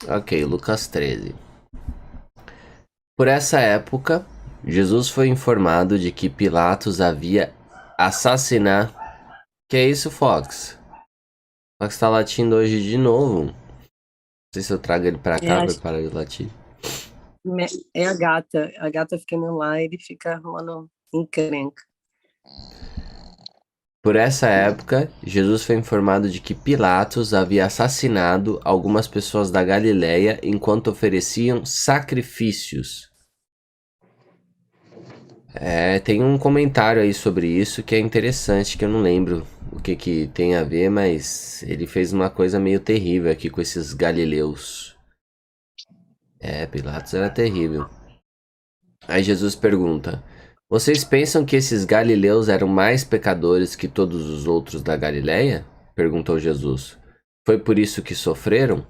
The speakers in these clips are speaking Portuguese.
Ok, Lucas 13. Por essa época, Jesus foi informado de que Pilatos havia assassinado. Que é isso, Fox? Fox tá latindo hoje de novo. Não sei se eu trago ele pra É, cá pra acho ele parar de latir. é a gata. A gata fica indo lá e ele fica arrumando encrenca. Por essa época, Jesus foi informado de que Pilatos havia assassinado algumas pessoas da Galiléia enquanto ofereciam sacrifícios. Tem um comentário aí sobre isso que é interessante, que eu não lembro o que tem a ver, mas ele fez uma coisa meio terrível aqui com esses galileus. Pilatos era terrível. Aí Jesus pergunta: Vocês pensam que esses galileus eram mais pecadores que todos os outros da Galiléia? Perguntou Jesus. Foi por isso que sofreram?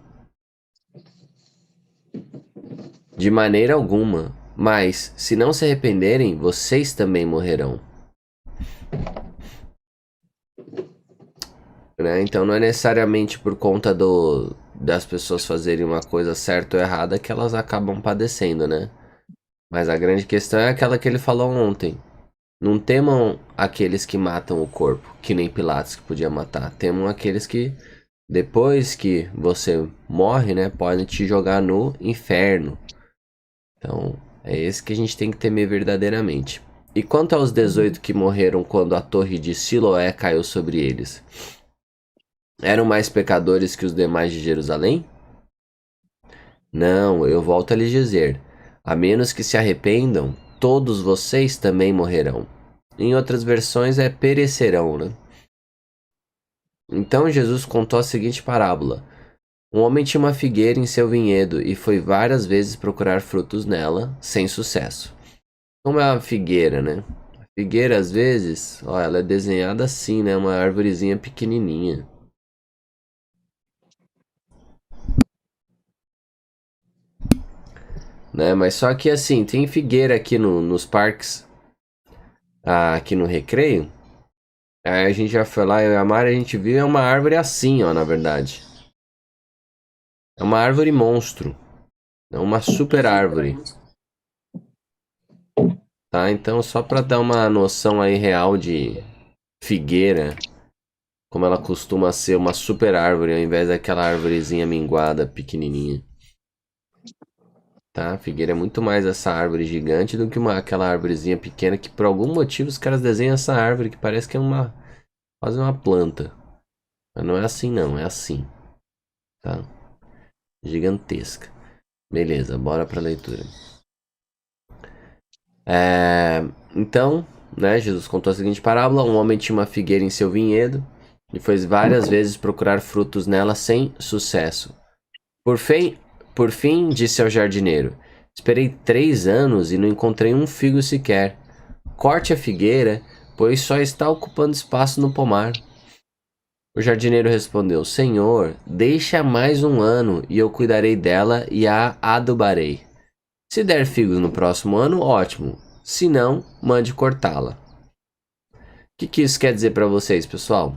De maneira alguma. Mas, se não se arrependerem, vocês também morrerão. Né? Então não é necessariamente por conta das pessoas fazerem uma coisa certa ou errada que elas acabam padecendo, né? Mas a grande questão é aquela que ele falou ontem. Não temam aqueles que matam o corpo, que nem Pilatos que podia matar. Temam aqueles que, depois que você morre, né, podem te jogar no inferno. Então, é esse que a gente tem que temer verdadeiramente. E quanto aos 18 que morreram quando a torre de Siloé caiu sobre eles? Eram mais pecadores que os demais de Jerusalém? Não, eu volto a lhes dizer: a menos que se arrependam, todos vocês também morrerão. Em outras versões é perecerão, né? Então Jesus contou a seguinte parábola: um homem tinha uma figueira em seu vinhedo e foi várias vezes procurar frutos nela, sem sucesso. Como é uma figueira, né? A figueira, às vezes, ó, ela é desenhada assim, né? Uma árvorezinha pequenininha, né? Mas só que assim, tem figueira aqui nos parques, aqui no Recreio. Aí a gente já foi lá, eu e a Mari, a gente viu, é uma árvore assim, ó, na verdade. É uma árvore monstro. É uma super Sim, árvore, grande. tá? Então, só pra dar uma noção aí real de figueira, como ela costuma ser uma super árvore, ao invés daquela árvorezinha minguada, pequenininha. Tá? Figueira é muito mais essa árvore gigante do que aquela árvorezinha pequena que por algum motivo os caras desenham essa árvore que parece que é quase uma planta. Mas não é assim não, é assim, tá? Gigantesca. Beleza, bora pra leitura. Então, né, Jesus contou a seguinte parábola: um homem tinha uma figueira em seu vinhedo e foi várias vezes procurar frutos nela sem sucesso. Por fim, por fim, disse ao jardineiro: Esperei 3 anos e não encontrei um figo sequer. Corte a figueira, pois só está ocupando espaço no pomar. O jardineiro respondeu: Senhor, deixa mais um ano e eu cuidarei dela e a adubarei. Se der figos no próximo ano, ótimo. Se não, mande cortá-la. Que isso quer dizer para vocês, pessoal?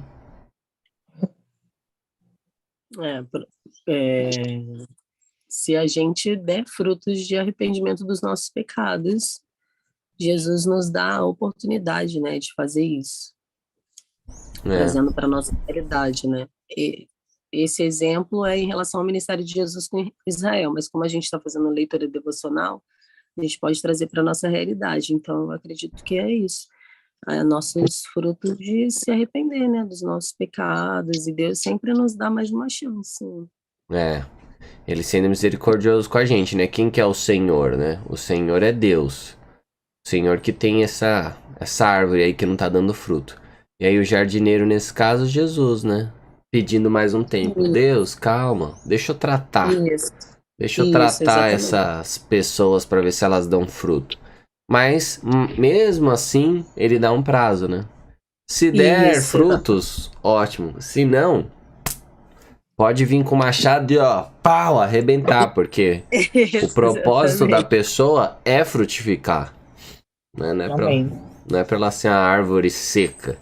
É, é, se a gente der frutos de arrependimento dos nossos pecados, Jesus nos dá a oportunidade, né, de fazer isso, É, trazendo para a nossa realidade, né? E esse exemplo é em relação ao ministério de Jesus com Israel, mas como a gente está fazendo leitura devocional, a gente pode trazer para a nossa realidade. Então, eu acredito que é isso. Nossos frutos de se arrepender, né, dos nossos pecados, e Deus sempre nos dá mais uma chance. é. Ele sendo misericordioso com a gente, né? Quem que é o Senhor, né? O Senhor é Deus. O Senhor que tem essa árvore aí que não tá dando fruto. E aí o jardineiro, nesse caso, Jesus, né? Pedindo mais um tempo. Deus, calma, deixa eu tratar. Isso, Deixa eu isso, tratar exatamente. essas pessoas para ver se elas dão fruto. Mas, mesmo assim, ele dá um prazo, né? Se der Isso, exatamente. frutos, ótimo. Se não, pode vir com machado e ó, pau, arrebentar, porque o Isso, propósito da exatamente. pessoa é frutificar, né? Não é Amém. não é pra ela ser uma árvore seca.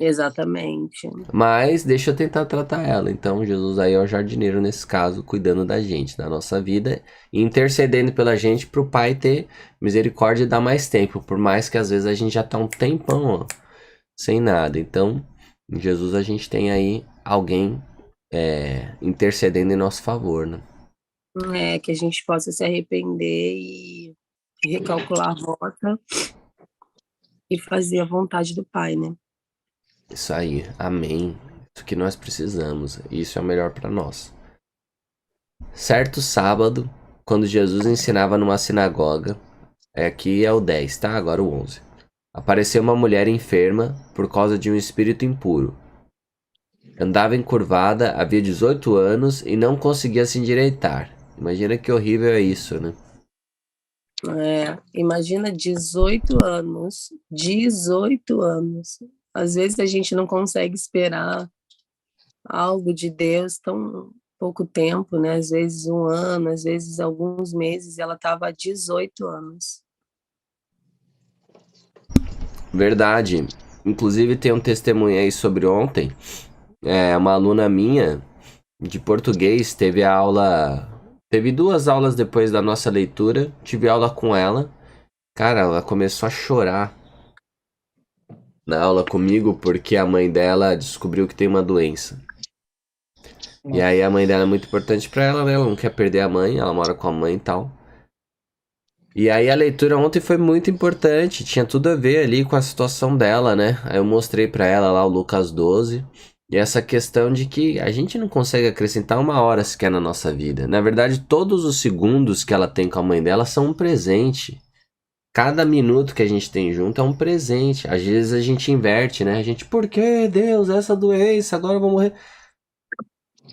Exatamente. Mas deixa eu tentar tratar ela. Então, Jesus aí é o jardineiro nesse caso, cuidando da gente, da nossa vida, e intercedendo pela gente pro Pai ter misericórdia e dar mais tempo, por mais que às vezes a gente já tá um tempão, ó, sem nada. Então, em Jesus a gente tem aí alguém intercedendo em nosso favor, né? É, que a gente possa se arrepender e recalcular a rota e fazer a vontade do Pai, né? Isso aí, amém. Isso que nós precisamos. Isso é o melhor para nós. Certo sábado, quando Jesus ensinava numa sinagoga, aqui é o 10, tá? Agora o 11. Apareceu uma mulher enferma por causa de um espírito impuro. Andava encurvada, havia 18 anos e não conseguia se endireitar. Imagina que horrível é isso, né? Imagina 18 anos, 18 anos. Às vezes a gente não consegue esperar algo de Deus tão pouco tempo, né? Às vezes um ano, às vezes alguns meses, e ela estava há 18 anos. Verdade. Inclusive tem um testemunho aí sobre ontem. Uma aluna minha de português teve a aula. Teve 2 aulas depois da nossa leitura. Tive aula com ela. Cara, ela começou a chorar na aula comigo porque a mãe dela descobriu que tem uma doença. E aí a mãe dela é muito importante pra ela, né? Ela não quer perder a mãe, ela mora com a mãe e tal. E aí a leitura ontem foi muito importante, tinha tudo a ver ali com a situação dela, né? Aí eu mostrei pra ela lá o Lucas 12. E essa questão de que a gente não consegue acrescentar uma hora sequer na nossa vida. Na verdade, todos os segundos que ela tem com a mãe dela são um presente. Cada minuto que a gente tem junto é um presente. Às vezes a gente inverte, né? A gente, por que Deus, essa doença, agora eu vou morrer.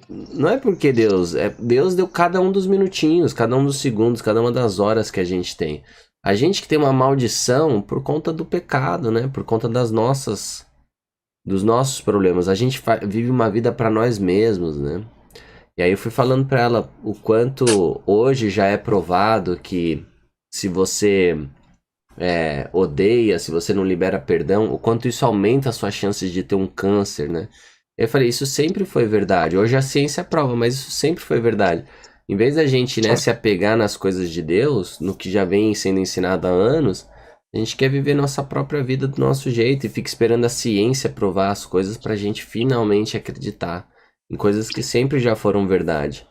Não é porque Deus, Deus deu cada um dos minutinhos, cada um dos segundos, cada uma das horas que a gente tem. A gente que tem uma maldição por conta do pecado, né? Por conta dos nossos problemas. A gente vive uma vida para nós mesmos, né? E aí eu fui falando para ela o quanto hoje já é provado que se você odeia, se você não libera perdão, o quanto isso aumenta as suas chances de ter um câncer, né? Eu falei, isso sempre foi verdade. Hoje a ciência prova, mas isso sempre foi verdade. Em vez da gente, né, se apegar nas coisas de Deus, no que já vem sendo ensinado há anos, a gente quer viver nossa própria vida do nosso jeito e fica esperando a ciência provar as coisas pra gente finalmente acreditar em coisas que sempre já foram verdade.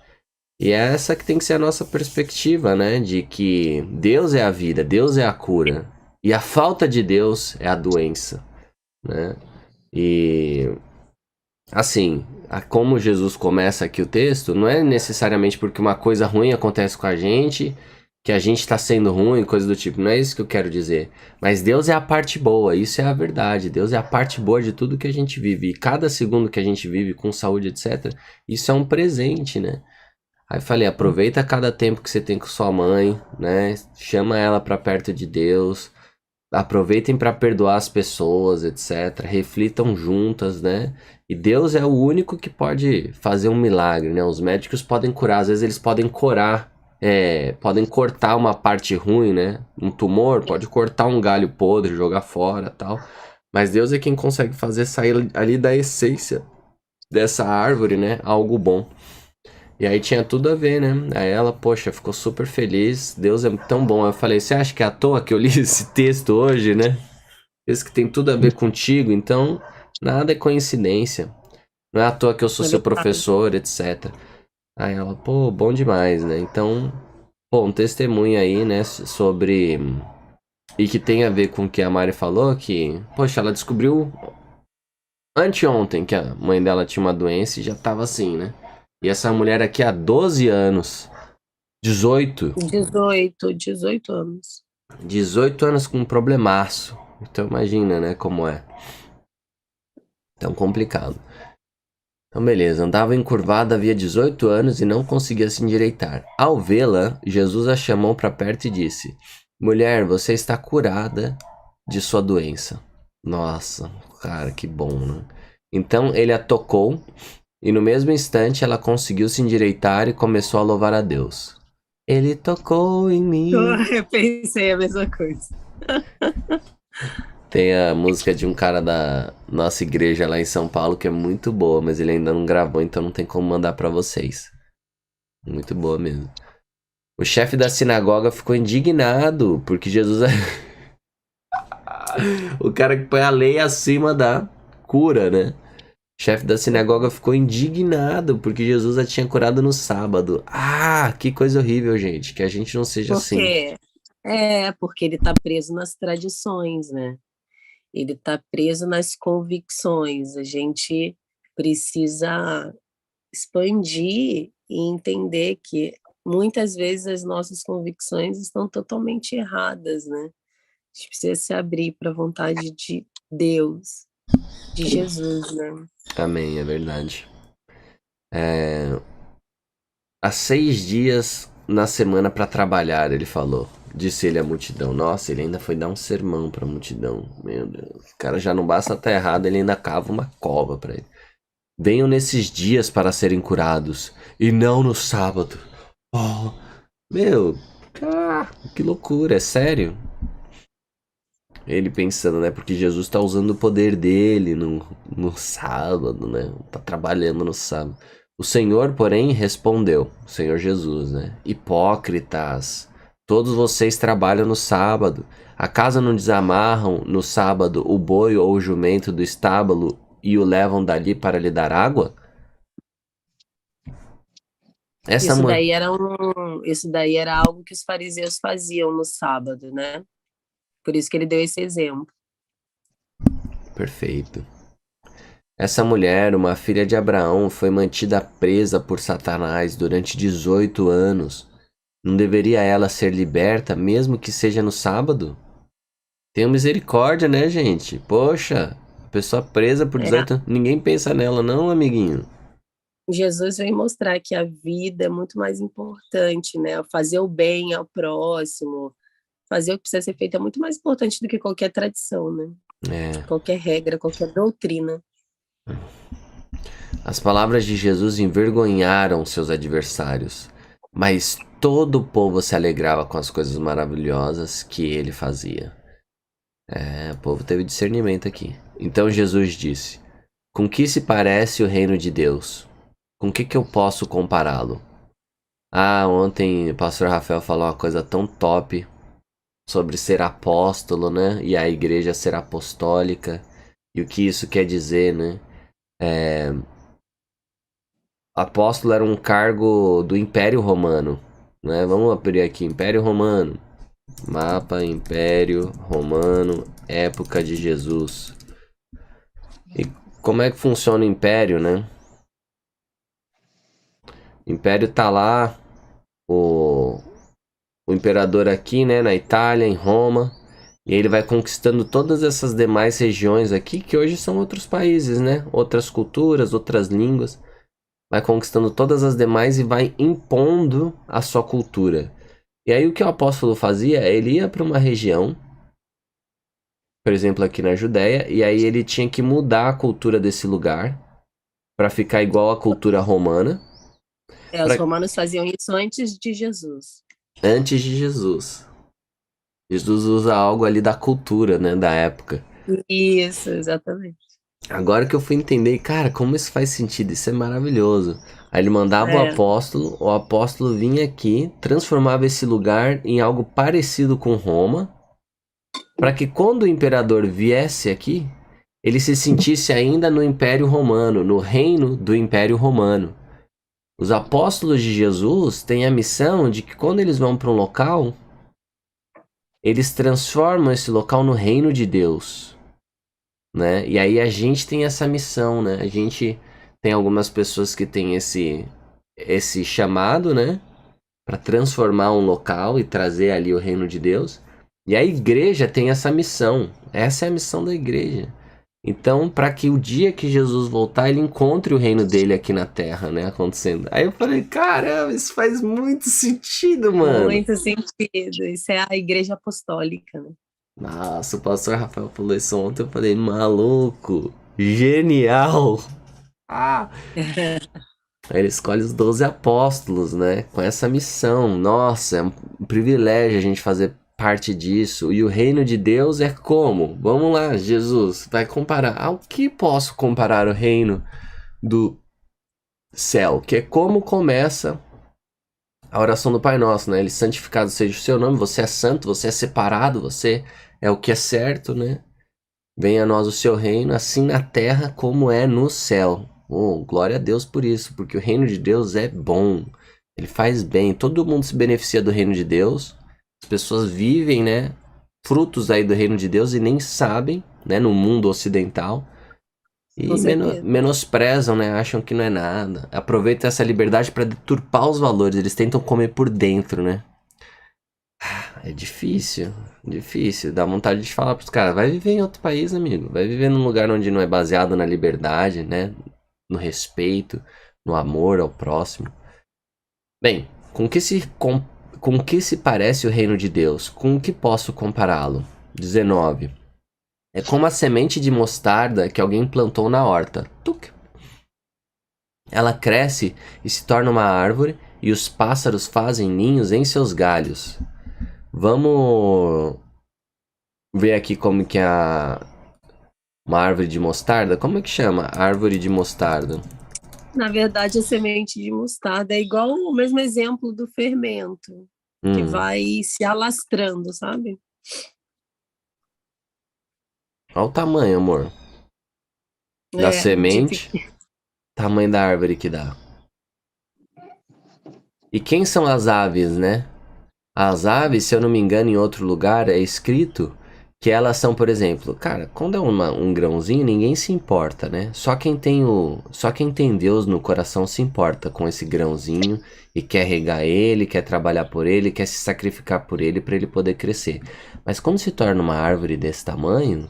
E é essa que tem que ser a nossa perspectiva, né? De que Deus é a vida, Deus é a cura. E a falta de Deus é a doença, né? E assim, como Jesus começa aqui o texto, não é necessariamente porque uma coisa ruim acontece com a gente, que a gente está sendo ruim, coisa do tipo. Não é isso que eu quero dizer. Mas Deus é a parte boa, isso é a verdade. Deus é a parte boa de tudo que a gente vive. E cada segundo que a gente vive com saúde, etc., isso é um presente, né? Aí falei, aproveita cada tempo que você tem com sua mãe, né? Chama ela para perto de Deus. Aproveitem para perdoar as pessoas, etc. Reflitam juntas, né? E Deus é o único que pode fazer um milagre, né? Os médicos podem curar, às vezes eles podem curar, podem cortar uma parte ruim, né? Um tumor, pode cortar um galho podre, jogar fora, tal. Mas Deus é quem consegue fazer sair ali da essência dessa árvore, né? Algo bom. E aí tinha tudo a ver, né? Aí ela, poxa, ficou super feliz. Deus é tão bom. Eu falei, você acha que é à toa que eu li esse texto hoje, né? Esse que tem tudo a ver contigo, então nada é coincidência. Não é à toa que eu sou seu professor, etc. Aí ela, pô, bom demais, né? Então, pô, um testemunho aí, né, sobre... E que tem a ver com o que a Mari falou, que, poxa, ela descobriu anteontem que a mãe dela tinha uma doença e já tava assim, né? E essa mulher aqui há 12 anos. 18. 18 anos. 18 anos com um problemaço. Então imagina, né, como é. Tão complicado. Então beleza, andava encurvada havia 18 anos e não conseguia se endireitar. Ao vê-la, Jesus a chamou para perto e disse: Mulher, você está curada de sua doença. Nossa, cara, que bom, né? Então ele a tocou. E no mesmo instante ela conseguiu se endireitar e começou a louvar a Deus. Ele tocou em mim. Eu pensei a mesma coisa. Tem a música de um cara da nossa igreja lá em São Paulo que é muito boa, mas ele ainda não gravou, então não tem como mandar pra vocês. Muito boa mesmo. O chefe da sinagoga ficou indignado porque Jesus é o cara que põe a lei acima da cura, né? O chefe da sinagoga ficou indignado porque Jesus a tinha curado no sábado. Ah, que coisa horrível, gente. Que a gente não seja assim. Porque porque ele está preso nas tradições, né? Ele está preso nas convicções. A gente precisa expandir e entender que muitas vezes as nossas convicções estão totalmente erradas, né? A gente precisa se abrir para a vontade de Deus, de Jesus, né? Amém, é verdade. Há 6 dias na semana pra trabalhar, ele falou. Disse ele à multidão. Nossa, ele ainda foi dar um sermão pra multidão. Meu Deus. O cara já não basta estar errado, ele ainda cava uma cova pra ele. Venham nesses dias para serem curados, e não no sábado. Oh, meu, que loucura, é sério? Ele pensando, né? Porque Jesus tá usando o poder dele no sábado, né? Tá trabalhando no sábado. O Senhor, porém, respondeu, o Senhor Jesus, né? Hipócritas, todos vocês trabalham no sábado. Acaso não desamarram no sábado o boi ou o jumento do estábulo e o levam dali para lhe dar água? Essa Isso mãe. daí isso daí era algo que os fariseus faziam no sábado, né? Por isso que ele deu esse exemplo. Perfeito. Essa mulher, uma filha de Abraão, foi mantida presa por Satanás durante 18 anos. Não deveria ela ser liberta, mesmo que seja no sábado? Tenha misericórdia, né, gente? Poxa, a pessoa presa por É, 18 anos. Ninguém pensa nela, não, amiguinho. Jesus vem mostrar que a vida é muito mais importante, né? Fazer o bem ao próximo, fazer o que precisa ser feito é muito mais importante do que qualquer tradição, né? É. Qualquer regra, qualquer doutrina. As palavras de Jesus envergonharam seus adversários, mas todo o povo se alegrava com as coisas maravilhosas que ele fazia. O povo teve discernimento aqui. Então Jesus disse: com que se parece o reino de Deus? Com que eu posso compará-lo? Ah, ontem o pastor Rafael falou uma coisa tão top sobre ser apóstolo, né? E a igreja ser apostólica. E o que isso quer dizer, né? Apóstolo era um cargo do Império Romano, né? Vamos abrir aqui, Império Romano. Mapa Império Romano, época de Jesus. E como é que funciona o Império, né? O Império tá lá, o, o imperador aqui, né, na Itália, em Roma, e ele vai conquistando todas essas demais regiões aqui, que hoje são outros países, né? Outras culturas, outras línguas. Vai conquistando todas as demais e vai impondo a sua cultura. E aí o que o apóstolo fazia? Ele ia para uma região, por exemplo, aqui na Judéia, e aí ele tinha que mudar a cultura desse lugar para ficar igual à cultura romana, Os pra... romanos faziam isso antes de Jesus. antes de Jesus. Jesus usa algo ali da cultura, né, da época. Isso, exatamente. Agora que eu fui entender, cara, como isso faz sentido, isso é maravilhoso. Aí ele mandava É, o apóstolo vinha aqui, transformava esse lugar em algo parecido com Roma, para que quando o imperador viesse aqui, ele se sentisse ainda no Império Romano, no reino do Império Romano. Os apóstolos de Jesus têm a missão de que quando eles vão para um local, eles transformam esse local no reino de Deus, né? E aí a gente tem essa missão, né? A gente tem algumas pessoas que têm esse chamado, né, para transformar um local e trazer ali o reino de Deus. E a igreja tem essa missão. Essa é a missão da igreja. Então, para que o dia que Jesus voltar, ele encontre o reino dele aqui na terra, né, acontecendo. Aí eu falei, caramba, isso faz muito sentido, mano. muito sentido. Isso é a igreja apostólica, né? Nossa, o pastor Rafael falou isso ontem, eu falei, maluco, genial. Ah! Aí ele escolhe os 12 apóstolos, né, com essa missão. Nossa, é um privilégio a gente fazer parte disso. E o reino de Deus é como? Vamos lá, Jesus vai comparar. Ao que posso comparar o reino do céu? Que é como começa a oração do Pai Nosso, né? Ele, santificado seja o seu nome, você é santo, você é separado, você é o que é certo, né? Venha a nós o seu reino, assim na terra como é no céu. Oh, glória a Deus por isso, porque o reino de Deus é bom. Ele faz bem, todo mundo se beneficia do reino de Deus. As pessoas vivem, né, frutos aí do reino de Deus e nem sabem, né, no mundo ocidental. Com E certeza. menosprezam, né, acham que não é nada. Aproveitam essa liberdade para deturpar os valores, eles tentam comer por dentro, né? É difícil, difícil. Dá vontade de falar pros caras, vai viver em outro país, amigo. Vai viver num lugar onde não é baseado na liberdade, né? No respeito, no amor ao próximo. Bem, com que se parece o reino de Deus? Com o que posso compará-lo? 19. É como a semente de mostarda que alguém plantou na horta. Tuc. Ela cresce e se torna uma árvore, e os pássaros fazem ninhos em seus galhos. Vamos ver aqui como que é uma árvore de mostarda. Como é que chama? Árvore de mostarda. Na verdade, a semente de mostarda é igual o mesmo exemplo do fermento, que vai se alastrando, sabe? Olha o tamanho, amor. Da semente, tamanho da árvore que dá. E quem são as aves, né? As aves, se eu não me engano, em outro lugar é escrito que elas são, por exemplo, cara, quando é um grãozinho, ninguém se importa, né? Só quem tem Deus no coração se importa com esse grãozinho e quer regar ele, quer trabalhar por ele, quer se sacrificar por ele para ele poder crescer. Mas quando se torna uma árvore desse tamanho,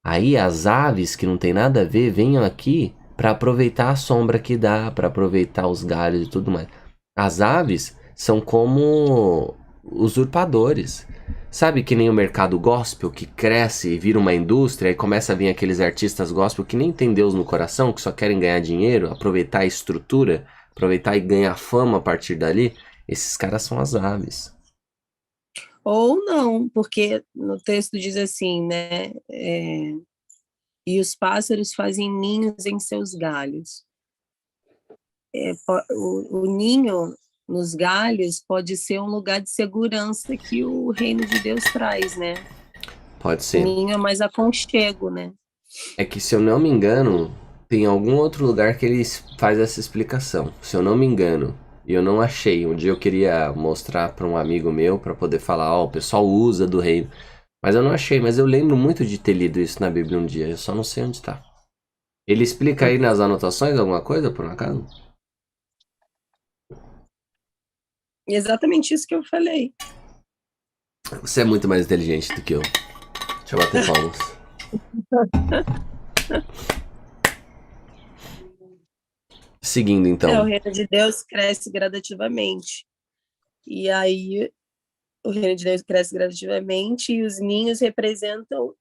aí as aves que não tem nada a ver venham aqui para aproveitar a sombra que dá, para aproveitar os galhos e tudo mais. As aves são como usurpadores. Sabe que nem o mercado gospel que cresce e vira uma indústria e começa a vir aqueles artistas gospel que nem tem Deus no coração, que só querem ganhar dinheiro, aproveitar a estrutura, aproveitar e ganhar fama a partir dali? Esses caras são as aves. Ou não, porque no texto diz assim, né? E os pássaros fazem ninhos em seus galhos. O ninho nos galhos pode ser um lugar de segurança que o reino de Deus traz, né? Pode O ser. ninho é mais aconchego, né? É que, se eu não me engano, tem algum outro lugar que ele faz essa explicação. Se eu não me engano, e eu não achei. Um dia eu queria mostrar para um amigo meu para poder falar, ó, o pessoal usa do reino. Mas eu não achei, mas eu lembro muito de ter lido isso na Bíblia um dia, eu só não sei onde tá. Ele explica aí nas anotações alguma coisa, por um acaso? Exatamente isso que eu falei. Você é muito mais inteligente do que eu. Deixa eu bater palmas. Seguindo, então. O reino de Deus cresce gradativamente. E aí, o reino de Deus cresce gradativamente e os ninhos representam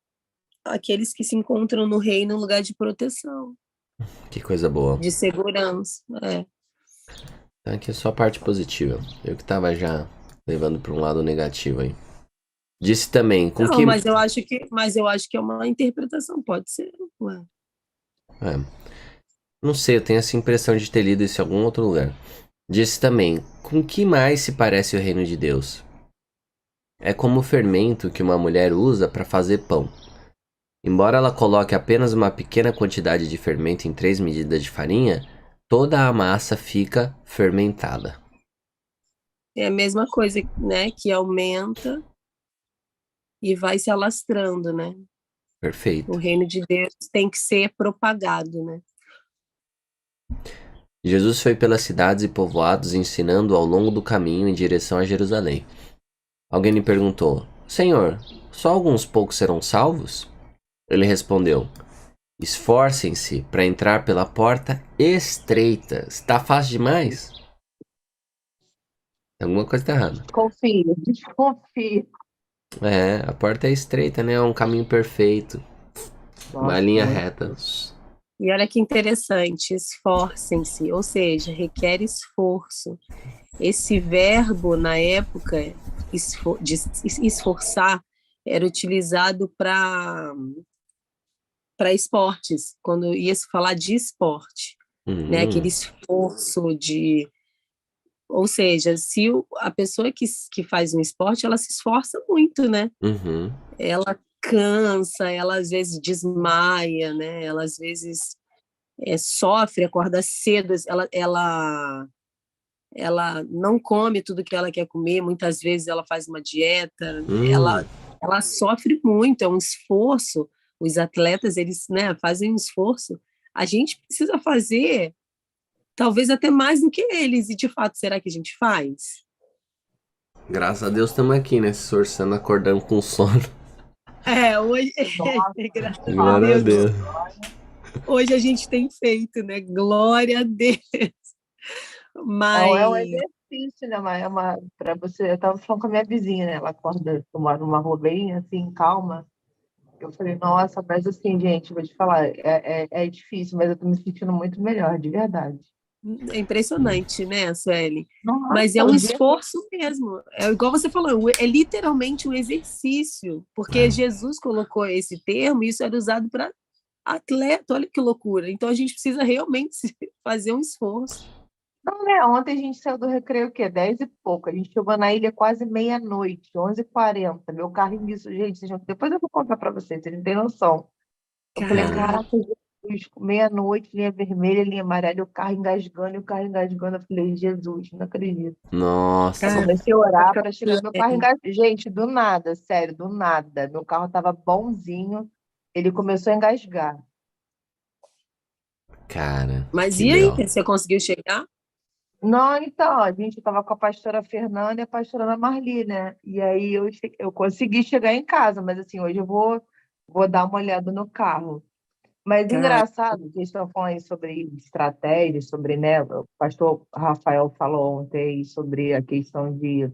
aqueles que se encontram no reino, um lugar de proteção, Que coisa boa. de segurança. Então aqui é só a parte positiva. Eu que tava já levando para um lado negativo aí. Disse também, com Não, que... mas eu acho que é uma interpretação, pode ser. Ué. Não sei, eu tenho essa impressão de ter lido isso em algum outro lugar. Disse também, com que mais se parece o reino de Deus? É como o fermento que uma mulher usa para fazer pão. Embora ela coloque apenas uma pequena quantidade de fermento em 3 medidas de farinha, toda a massa fica fermentada. É a mesma coisa, né, que aumenta e vai se alastrando, né? Perfeito. O reino de Deus tem que ser propagado, né? Jesus foi pelas cidades e povoados ensinando ao longo do caminho em direção a Jerusalém. Alguém lhe perguntou, Senhor, só alguns poucos serão salvos? Ele respondeu, esforcem-se para entrar pela porta estreita. Está fácil demais? Alguma coisa está errada. Confia, confia. É, a porta é estreita, né? É um caminho perfeito. Uma linha reta. E olha que interessante, esforcem-se, ou seja, requer esforço. Esse verbo, na época, esforçar era utilizado para esportes, quando ia se falar de esporte, né? Aquele esforço de... Ou seja, se a pessoa que faz um esporte, ela se esforça muito, né? Uhum. Ela cansa, ela às vezes desmaia, né? Ela às vezes sofre, acorda cedo, ela não come tudo que ela quer comer, muitas vezes ela faz uma dieta, ela sofre muito, é um esforço. Os atletas, eles, né, fazem um esforço. A gente precisa fazer, talvez até mais do que eles, e de fato, será que a gente faz? Graças a Deus estamos aqui, né? Se esforçando, acordando com sono. Hoje, Nossa, graças a Glória a Deus, Deus. hoje a gente tem feito, né? Glória a Deus. não é um Mas exercício, né? Mas para você, eu estava falando com a minha vizinha, né? Ela acorda, eu moro numa rua bem assim, calma. Eu falei, nossa, mas assim, gente, vou te falar, é difícil, mas eu tô me sentindo muito melhor, de verdade. é impressionante, né, Sueli? Mas é Nossa, um o dia que esforço mesmo. É igual você falou, é literalmente um exercício, porque Jesus colocou esse termo e isso era usado para atleta. Olha que loucura. Então a gente precisa realmente fazer um esforço. Não, né? Ontem a gente saiu do recreio, o quê? 10 e pouco. A gente chegou na ilha quase meia-noite, 11h40. Meu carro enguiçou. Gente, depois eu vou contar para vocês não têm noção. Eu falei, Cara, caraca, Jesus, meia-noite, linha vermelha, linha amarela, e o carro engasgando, e o carro engasgando. Eu falei, Jesus, não acredito. Eu nossa. comecei a orar para chegar meu carro engasgando. Gente, do nada, sério, do nada. Meu carro estava bonzinho, ele começou a engasgar. Cara, Mas que e aí, B.O. você conseguiu chegar? Não, então, a gente estava com a pastora Fernanda e a pastora Ana Marli, né? E aí eu consegui chegar em casa, mas assim, hoje eu vou dar uma olhada no carro. Mas Cara, engraçado, que eles estão falando aí sobre estratégia, sobre, né? O pastor Rafael falou ontem sobre a questão de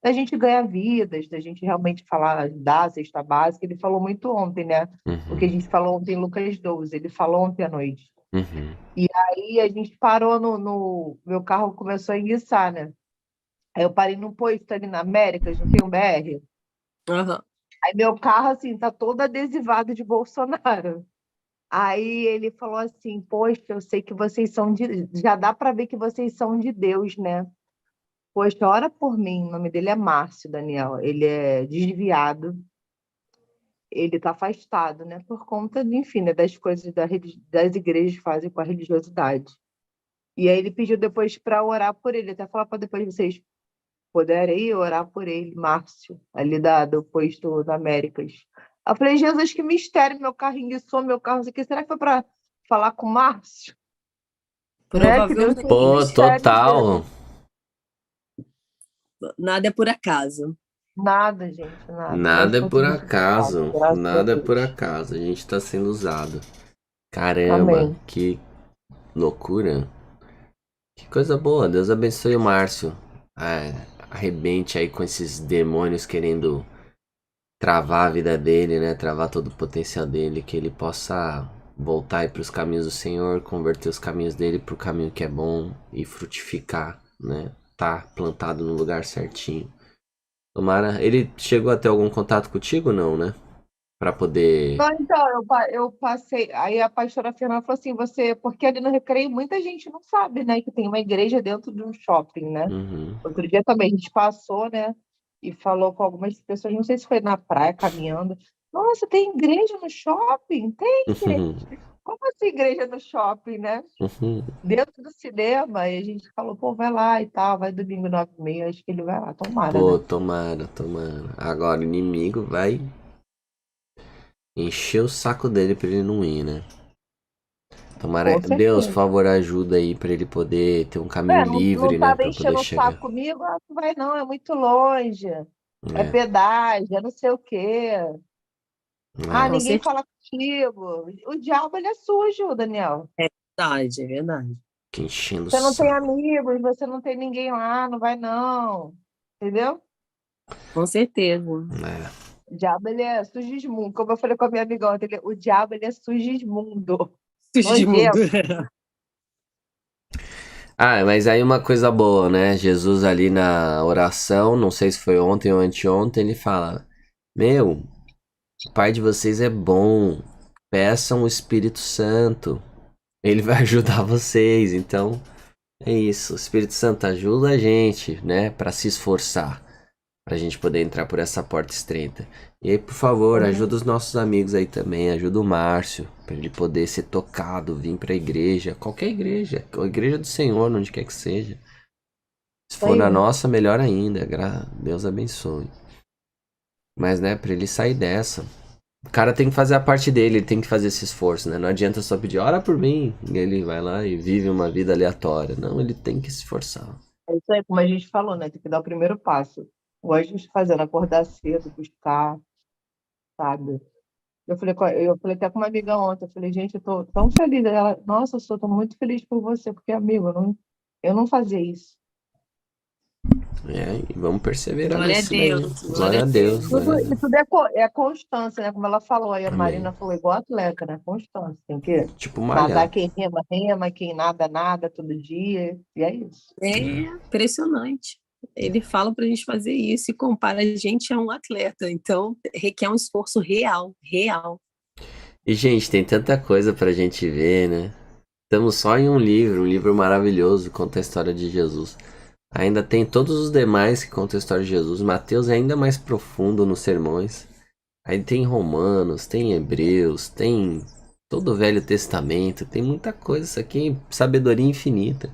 da gente ganhar vidas, da gente realmente falar da cesta básica. Ele falou muito ontem, né? O que a Uhum, gente falou ontem em Lucas 12, ele falou ontem à noite. uhum. E aí a gente parou meu carro começou a enguiçar, né? Aí eu parei num posto ali na Américas, não tem um BR? aham. Aí meu carro, assim, tá todo adesivado de Bolsonaro. Aí ele falou assim, poxa, eu sei que vocês são de... Já dá para ver que vocês são de Deus, né? Poxa, ora por mim. O nome dele é Márcio, Daniel. Ele é desviado. Ele está afastado, né? Por conta, enfim, né, das coisas das igrejas fazem com a religiosidade. E aí ele pediu depois para orar por ele. Até falar para depois vocês puderem ir orar por ele, Márcio, ali do posto da Américas. Eu falei, Jesus, que mistério, meu carro enguiçou, meu carro, não sei o que. Será que foi para falar com o Márcio? Né? Que Deus tem Provavelmente. Pô, mistérios dele. total. Nada é por acaso. Nada, gente, nada. Mas Nada é por consegui chegar em casa, acaso. graças a Nada é por Deus. acaso. A gente tá sendo usado. Caramba, Amém. que loucura. Que coisa boa. Deus abençoe o Márcio. Ah, arrebente aí com esses demônios querendo travar a vida dele, né? Travar todo o potencial dele. Que ele possa voltar aí pros caminhos do Senhor, converter os caminhos dele pro caminho que é bom e frutificar, né? Tá plantado no lugar certinho. Tomara. Ele chegou a ter algum contato contigo, não, né? Pra poder. Não, então, eu passei. Aí a pastora Fernanda falou assim: você. Porque ali no Recreio muita gente não sabe, né? Que tem uma igreja dentro de um shopping, né? Uhum. Outro dia também a gente passou, né? E falou com algumas pessoas, não sei se foi na praia, caminhando. Nossa, tem igreja no shopping? Tem igreja. Como assim igreja no shopping, né? Dentro do cinema. E a gente falou, pô, vai lá e tal, vai domingo 9h30, acho que ele vai lá, tomara, Pô, né? tomara, tomara. Agora o inimigo vai encher o saco dele pra ele não ir, né? Tomara, Com Deus, por certeza. favor, ajuda aí pra ele poder ter um caminho Não livre, né? estava Pra poder enchendo o chegar. saco comigo, não vai não, é muito longe, é É, pedágio, é não sei o quê. Com Ninguém certeza, fala contigo. O diabo, ele é sujo, Daniel. é verdade, é verdade. que enchendo o Você não tem saco. amigos, você não tem ninguém lá, não vai não. Entendeu? Com certeza. É. O diabo, ele é sugismundo. Como eu falei com a minha amiga ontem, o diabo, ele é sugismundo. Sujo de mundo. Nojento. Ah, mas aí uma coisa boa, né? Jesus ali na oração, não sei se foi ontem ou anteontem, ele fala: Meu, o Pai de vocês é bom, peçam o Espírito Santo, ele vai ajudar vocês. Então, é isso. O Espírito Santo ajuda a gente, né? Pra se esforçar, pra gente poder entrar por essa porta estreita. E aí, por favor, ajuda os nossos amigos aí também, ajuda o Márcio, pra ele poder ser tocado, vir pra igreja, qualquer igreja, a igreja do Senhor, onde quer que seja. Se for na Aí. nossa, melhor ainda. Deus abençoe. Mas, né, pra ele sair dessa. O cara tem que fazer a parte dele, ele tem que fazer esse esforço, né? Não adianta só pedir, ora por mim. E ele vai lá e vive uma vida aleatória. Não, ele tem que se esforçar. É isso aí, como a gente falou, né? Tem que dar o primeiro passo. Igual a gente fazendo, acordar cedo, buscar, sabe? Eu falei até com uma amiga ontem, eu falei, gente, eu tô tão feliz. Ela, nossa, eu tô muito feliz por você, porque, amigo, eu não fazia isso. É, e vamos perseverar Glória a nisso daí. Deus, Glória a Deus, glória a E Deus. tudo é constância, né? Como ela falou, aí a Amém. Marina falou, igual atleta, né? Constância, tem que Tipo, nadar malhar. quem rema, rema, quem nada, nada, todo dia, e é isso. É impressionante. Ele fala para a gente fazer isso e compara a gente a um atleta. Então, requer um esforço real, real. E, gente, tem tanta coisa pra gente ver, né? Estamos só em um livro maravilhoso que conta a história de Jesus. Ainda tem todos os demais que contam a história de Jesus. Mateus é ainda mais profundo nos sermões. Aí tem Romanos, tem Hebreus, tem todo o Velho Testamento, tem muita coisa. Isso aqui é sabedoria infinita.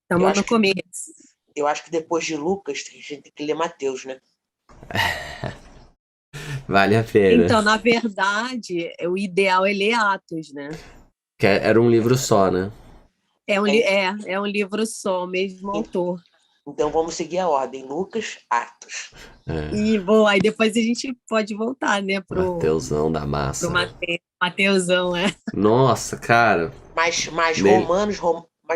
Eu Estamos acho no que, começo. eu acho que depois de Lucas, a gente tem que ler Mateus, né? Vale a pena. Então, na verdade, o ideal é ler Atos, né? Que era um livro só, né? É um livro só, o mesmo autor. Então vamos seguir a ordem. Lucas, Atos. É. E, bom, aí depois a gente pode voltar, né, pro Mateusão da massa. Mateusão, é. Nossa, cara. Mas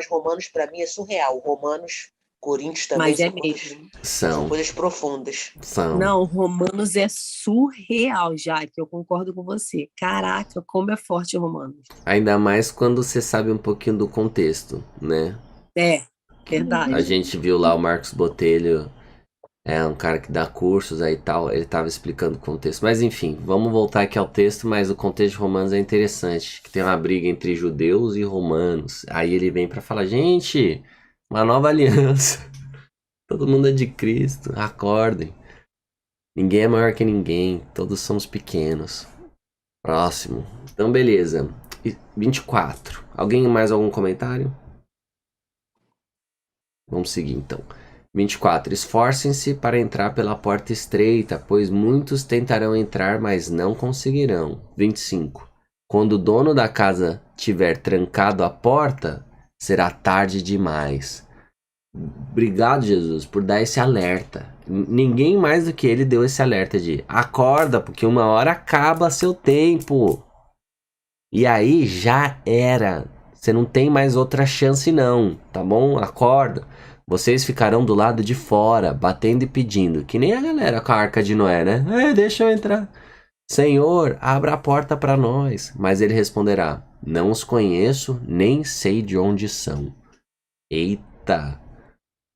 Romanos para mim é surreal. Romanos, Coríntios também Mas é são coisas, mesmo. são São. coisas profundas. São. Não, Romanos é surreal, Jaque, eu concordo com você. Caraca, como é forte Romanos. Ainda mais quando você sabe um pouquinho do contexto, né? É, A verdade. gente viu lá o Marcos Botelho, é um cara que dá cursos aí e tal, ele tava explicando o contexto. Mas enfim, vamos voltar aqui ao texto, mas o contexto de Romanos é interessante, que tem uma briga entre judeus e romanos. Aí ele vem pra falar, gente, uma nova aliança. Todo mundo é de Cristo, acordem. Ninguém é maior que ninguém, todos somos pequenos. Próximo. Então beleza. 24. Alguém mais algum comentário? Vamos seguir então. 24. Esforcem-se para entrar pela porta estreita, pois muitos tentarão entrar, mas não conseguirão. 25. Quando o dono da casa tiver trancado a porta, será tarde demais. Obrigado, Jesus, por dar esse alerta. Ninguém mais do que ele deu esse alerta de acorda, porque uma hora acaba seu tempo. E aí já era. Você não tem mais outra chance não, tá bom? Acorda. Vocês ficarão do lado de fora, batendo e pedindo, que nem a galera com a Arca de Noé, né? Deixa eu entrar. Senhor, abra a porta para nós. Mas ele responderá, não os conheço, nem sei de onde são. Eita.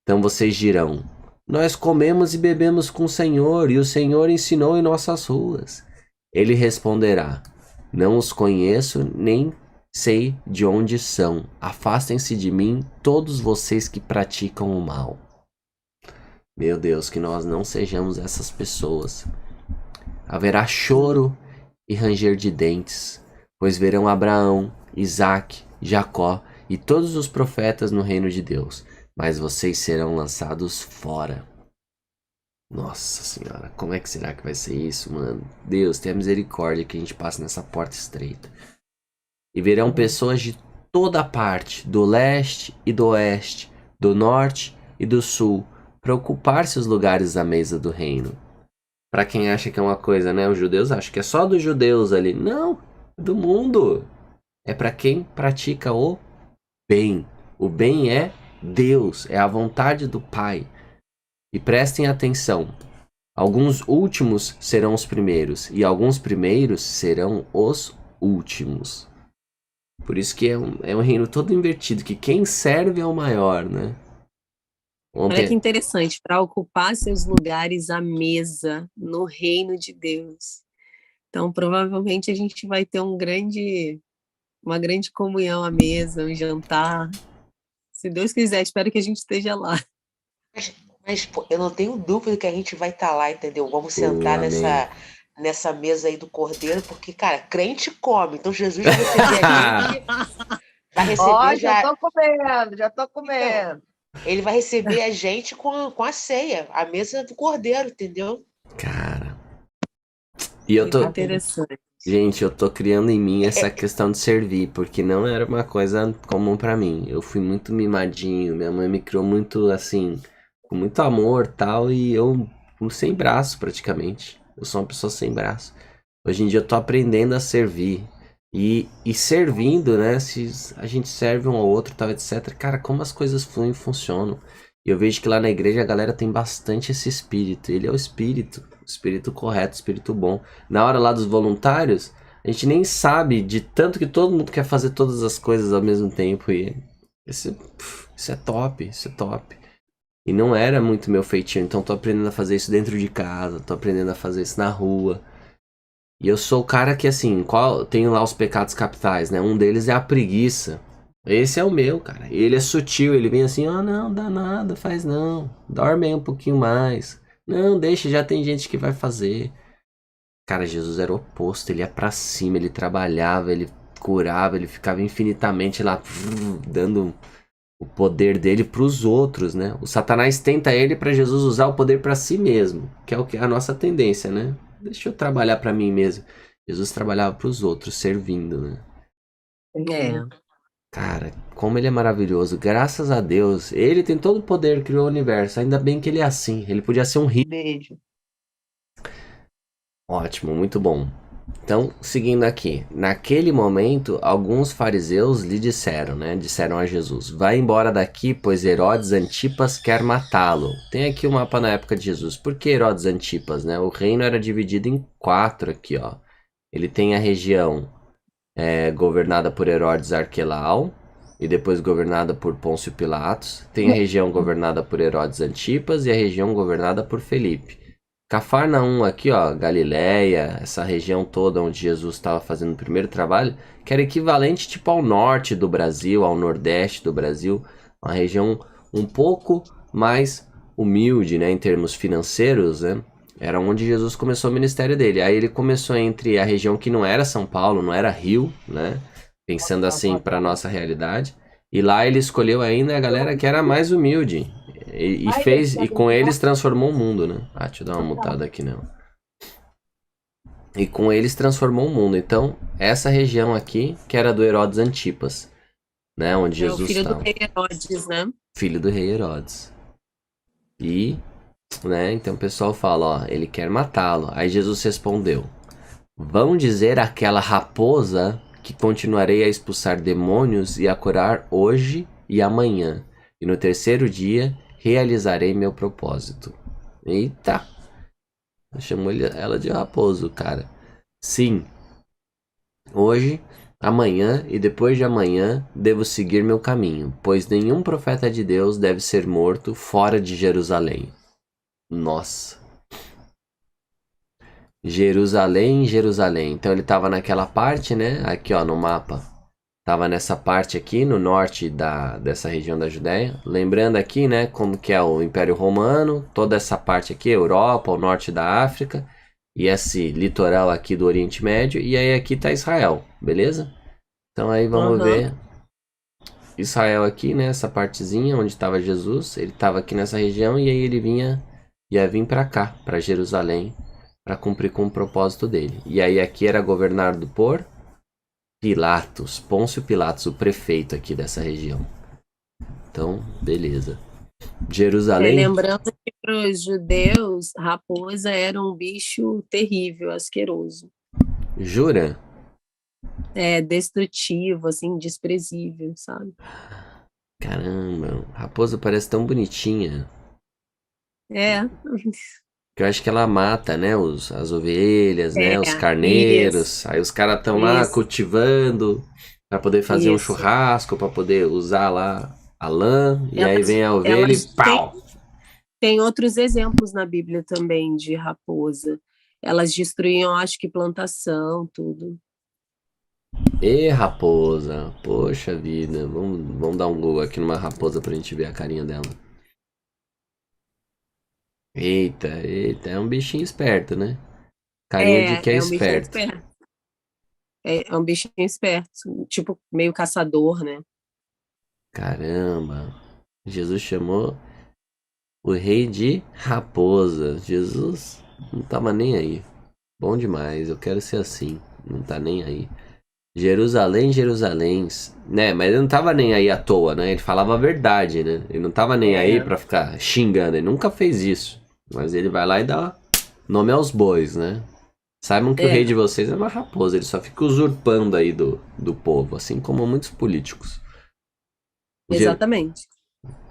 Então vocês dirão, nós comemos e bebemos com o Senhor, e o Senhor ensinou em nossas ruas. Ele responderá, não os conheço, nem sei de onde são. Afastem-se de mim, todos vocês que praticam o mal. Meu Deus, que nós não sejamos essas pessoas. Haverá choro e ranger de dentes, pois verão Abraão, Isaque, Jacó e todos os profetas no reino de Deus, mas vocês serão lançados fora. Nossa senhora, como é que será que vai ser isso, mano? Deus, tenha misericórdia que a gente passe nessa porta estreita. E verão pessoas de toda parte, do leste e do oeste, do norte e do sul, para ocupar seus lugares à mesa do reino. Para quem acha que é uma coisa, né? Os judeus acham que é só dos judeus ali. Não, do mundo. É para quem pratica o bem. O bem é Deus, é a vontade do Pai. E prestem atenção. Alguns últimos serão os primeiros, e alguns primeiros serão os últimos. Por isso que é um reino todo invertido, que quem serve é o maior, né? Olha que Ontem, interessante, para ocupar seus lugares à mesa no reino de Deus. Então, provavelmente a gente vai ter uma grande comunhão à mesa, um jantar. Se Deus quiser, espero que a gente esteja lá. Mas, pô, eu não tenho dúvida que a gente vai estar lá, entendeu? Vamos sentar amém. nessa mesa aí do Cordeiro, porque, cara, crente come. Então Jesus vai receber a gente, vai Ó, receber já já. tô comendo, já tô Então, comendo. ele vai receber a gente com a ceia, a mesa do Cordeiro, entendeu? Cara. E eu Muito tô. interessante. Gente, eu tô criando em mim essa questão de servir, porque não era uma coisa comum pra mim. Eu fui muito mimadinho, minha mãe me criou muito assim, com muito amor tal, e eu sem braço praticamente. Eu sou uma pessoa sem braço. Hoje em dia eu tô aprendendo a servir. E servindo, né? Se a gente serve um ao outro, tal, etc. Cara, como as coisas fluem e funcionam. E eu vejo que lá na igreja a galera tem bastante esse espírito. Ele é o espírito correto, o espírito bom. Na hora lá dos voluntários, a gente nem sabe de tanto que todo mundo quer fazer todas as coisas ao mesmo tempo. E isso é top, isso é top. E não era muito meu feitio, então tô aprendendo a fazer isso dentro de casa, tô aprendendo a fazer isso na rua. E eu sou o cara que, assim, tenho lá os pecados capitais, né? Um deles é a preguiça. Esse é o meu, cara. Ele é sutil, ele vem assim, não, dá nada, faz não. Dorme aí um pouquinho mais. Não, deixa, já tem gente que vai fazer. Cara, Jesus era o oposto, ele ia pra cima, ele trabalhava, ele curava, ele ficava infinitamente lá, dando o poder dele pros outros, né? O Satanás tenta ele pra Jesus usar o poder pra si mesmo, que é o que é a nossa tendência, né? Deixa eu trabalhar pra mim mesmo. Jesus trabalhava pros outros, servindo, né? É, Cara, como ele é maravilhoso. Graças a Deus. Ele tem todo o poder, criou o universo. Ainda bem que ele é assim. Ele podia ser um rico. Beijo. Ótimo, muito bom. Então, seguindo aqui. Naquele momento, alguns fariseus lhe disseram, né? Disseram a Jesus: vai embora daqui, pois Herodes Antipas quer matá-lo. Tem aqui o mapa na época de Jesus. Por que Herodes Antipas, né? O reino era dividido em 4 aqui, ó. Ele tem a região governada por Herodes Arquelau e depois governada por Pôncio Pilatos. Tem a região governada por Herodes Antipas e a região governada por Felipe. Cafarnaum aqui, ó, Galileia, essa região toda onde Jesus estava fazendo o primeiro trabalho, que era equivalente tipo ao norte do Brasil, ao nordeste do Brasil, uma região um pouco mais humilde, né, em termos financeiros, né? Era onde Jesus começou o ministério dele. Aí ele começou entre a região que não era São Paulo, não era Rio, né? Pensando assim para nossa realidade. E lá ele escolheu ainda a galera que era mais humilde. E com eles transformou o mundo, né? Ah, deixa eu dar uma mutada aqui não. E com eles transformou o mundo. Então, essa região aqui, que era do Herodes Antipas, né? Onde é o Jesus filho do estava. rei Herodes, né? Filho do rei Herodes. E, né? Então o pessoal fala, ó, ele quer matá-lo. Aí Jesus respondeu: vão dizer àquela raposa que continuarei a expulsar demônios e a curar hoje e amanhã, e no terceiro dia realizarei meu propósito. Eita! Chamou ela de raposo, cara. Sim, hoje, amanhã e depois de amanhã devo seguir meu caminho, pois nenhum profeta de Deus deve ser morto fora de Jerusalém. Nossa. Jerusalém, Jerusalém. Então ele estava naquela parte, né? Aqui, ó, no mapa. Estava nessa parte aqui, no norte dessa região da Judéia. Lembrando aqui, né, como que é o Império Romano, toda essa parte aqui, Europa, o norte da África, e esse litoral aqui do Oriente Médio, e aí aqui tá Israel, beleza? Então aí vamos ver Israel aqui, né, essa partezinha onde estava Jesus, ele estava aqui nessa região e aí ele ia vir para cá, para Jerusalém, para cumprir com o propósito dele. E aí aqui era governado por Pilatos, Pôncio Pilatos, o prefeito aqui dessa região. Então, beleza. Jerusalém, Lembrando que para os judeus, raposa era um bicho terrível, asqueroso. jura? Destrutivo, assim, desprezível, sabe? Caramba, raposa parece tão bonitinha. É, Que eu acho que ela mata, né, as ovelhas, né, os isso, carneiros. Aí os caras estão lá isso. cultivando. Pra poder fazer um Isso. churrasco, pra poder usar lá a lã, e aí Elas, vem a ovelha elas e pau! tem outros exemplos na Bíblia também de raposa. Elas destruíam, acho que plantação, tudo. E raposa, poxa vida, vamos dar um Google aqui numa raposa pra gente ver a carinha dela. Eita, é um bichinho esperto, né? Carinha de que é É um bichinho esperto. esperto. É um bichinho esperto, tipo meio caçador, né? Caramba, Jesus chamou o rei de raposa. Jesus não tava nem aí. Bom demais, eu quero ser assim. Não tá nem aí. Jerusalém, Jerusalém, né? Mas ele não tava nem aí à toa, né? Ele falava a verdade, né? Ele não tava nem aí É, pra ficar xingando. Ele nunca fez isso. Mas ele vai lá e dá nome aos bois, né? Saibam que o rei é, de vocês é uma raposa. Ele só fica usurpando aí do povo, assim como muitos políticos. Jer- exatamente.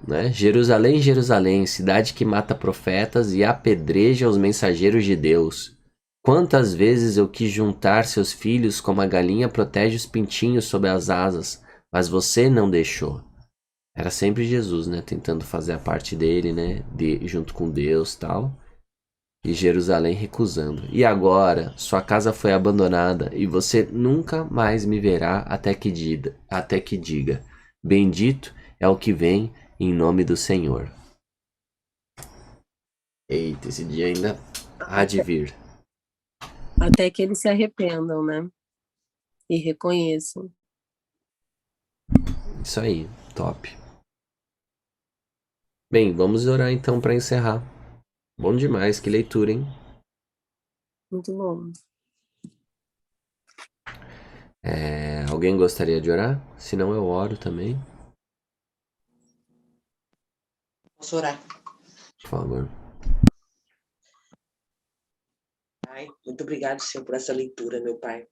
né? Jerusalém, Jerusalém, cidade que mata profetas e apedreja os mensageiros de Deus. Quantas vezes eu quis juntar seus filhos como a galinha protege os pintinhos sob as asas, mas você não deixou. Era sempre Jesus, né? Tentando fazer a parte dele, né? Junto com Deus e tal. E Jerusalém recusando. E agora, sua casa foi abandonada e você nunca mais me verá até que diga: Bendito é o que vem em nome do Senhor. Eita, esse dia ainda há de vir. Até que eles se arrependam, né? E reconheçam. Isso aí, top. Bem, vamos orar então para encerrar. Bom demais, que leitura, hein? Muito bom. Alguém gostaria de orar? Se não, eu oro também, Posso orar? por favor. Pai, muito obrigado, Senhor, por essa leitura, meu Pai,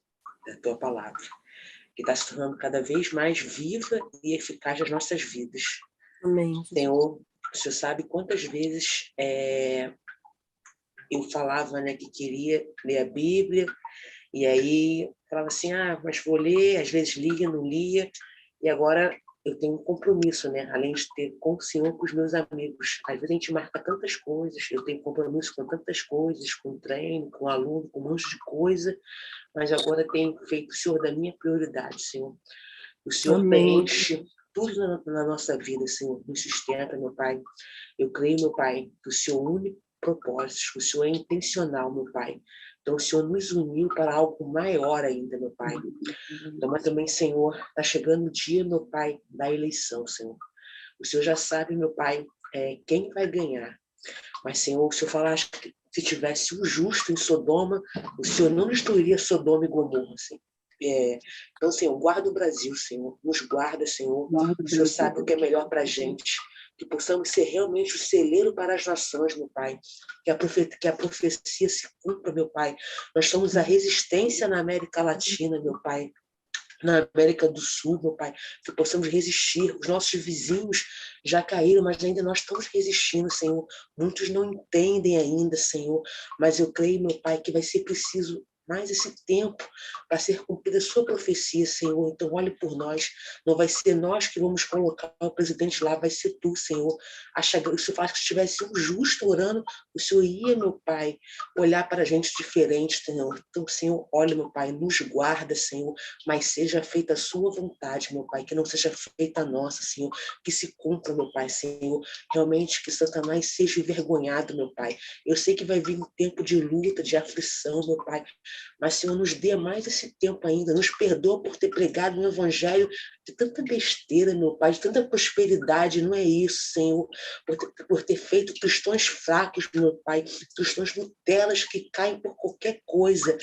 da tua palavra, que está se tornando cada vez mais viva e eficaz nas nossas vidas. Amém. Senhor, o Senhor sabe quantas vezes eu falava, né, que queria ler a Bíblia, e aí falava assim, mas vou ler, às vezes lia, não lia, e agora eu tenho um compromisso, né, além de ter com o Senhor, com os meus amigos. Às vezes a gente marca tantas coisas, eu tenho compromisso com tantas coisas, com o treino, com o aluno, com um monte de coisa, mas agora tenho feito o Senhor da minha prioridade, Senhor. O Senhor Amém. preenche tudo na nossa vida, Senhor, nos sustenta, meu Pai. Eu creio, meu Pai, que o Senhor une propósitos, que o Senhor é intencional, meu Pai. Então, o Senhor nos uniu para algo maior ainda, meu Pai. Então, mas também, Senhor, está chegando o dia, meu Pai, da eleição, Senhor. O Senhor já sabe, meu Pai, quem vai ganhar. Mas, Senhor, o Senhor falaste que se tivesse um justo em Sodoma, o Senhor não destruiria Sodoma e Gomorra, assim. Então, Senhor, guarda o Brasil, Senhor. Nos guarda, Senhor. O Senhor sabe o que é melhor para a gente. Que possamos ser realmente o celeiro para as nações, meu Pai. Que a profecia se cumpra, meu Pai. Nós somos a resistência na América Latina, meu Pai. Na América do Sul, meu Pai, que possamos resistir. Os nossos vizinhos já caíram, mas ainda nós estamos resistindo, Senhor. Muitos não entendem ainda, Senhor, mas eu creio, meu Pai, que vai ser preciso mais esse tempo para ser cumprida a sua profecia, Senhor. Então, olhe por nós. Não vai ser nós que vamos colocar o presidente lá, vai ser tu, Senhor. O Senhor faz que se tivesse um justo orando, o Senhor ia, meu Pai, olhar para a gente diferente, Senhor. Então, Senhor, olha, meu Pai, nos guarda, Senhor, mas seja feita a sua vontade, meu Pai, que não seja feita a nossa, Senhor, que se cumpra, meu Pai, Senhor, realmente que Satanás seja envergonhado, meu Pai. Eu sei que vai vir um tempo de luta, de aflição, meu Pai, mas, Senhor, nos dê mais esse tempo ainda, nos perdoa por ter pregado um evangelho de tanta besteira, meu Pai, de tanta prosperidade, não é isso, Senhor, por ter feito cristãos fracos, meu Pai, cristãos Nutelas que caem por qualquer coisa,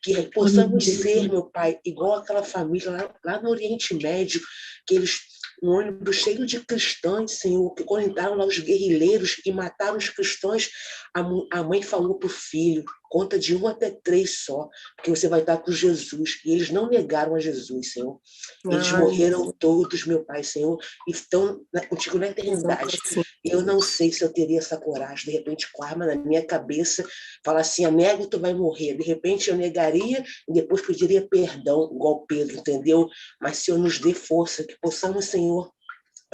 que possamos ser, meu Pai, igual aquela família lá no Oriente Médio, que eles um ônibus cheio de cristãos, Senhor, que quando entraram lá os guerrilheiros e mataram os cristãos, a mãe falou para o filho, conta de 1 até 3 só, porque você vai estar com Jesus. E eles não negaram a Jesus, Senhor. Eles morreram todos, meu Pai, Senhor, e estão contigo na eternidade. Eu não sei se eu teria essa coragem, de repente, com a arma na minha cabeça, falar assim, nega, tu vai morrer. De repente eu negaria e depois pediria perdão, igual Pedro, entendeu? Mas Senhor, nos dê força, que possamos, Senhor,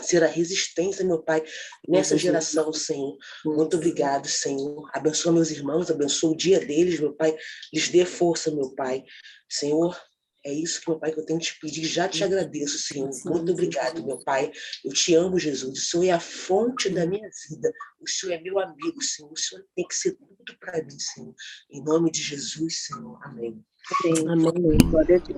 ser a resistência, meu Pai, nessa geração, Senhor. Muito obrigado, Senhor. Abençoa meus irmãos, abençoa o dia deles, meu Pai. Lhes dê força, meu Pai. Senhor, é isso que, meu Pai, que eu tenho que te pedir. Já te agradeço, Senhor. Muito obrigado, meu Pai. Eu te amo, Jesus. O Senhor é a fonte da minha vida. O Senhor é meu amigo, Senhor. O Senhor tem que ser tudo para mim, Senhor. Em nome de Jesus, Senhor. Amém. Amém. Glória a Deus.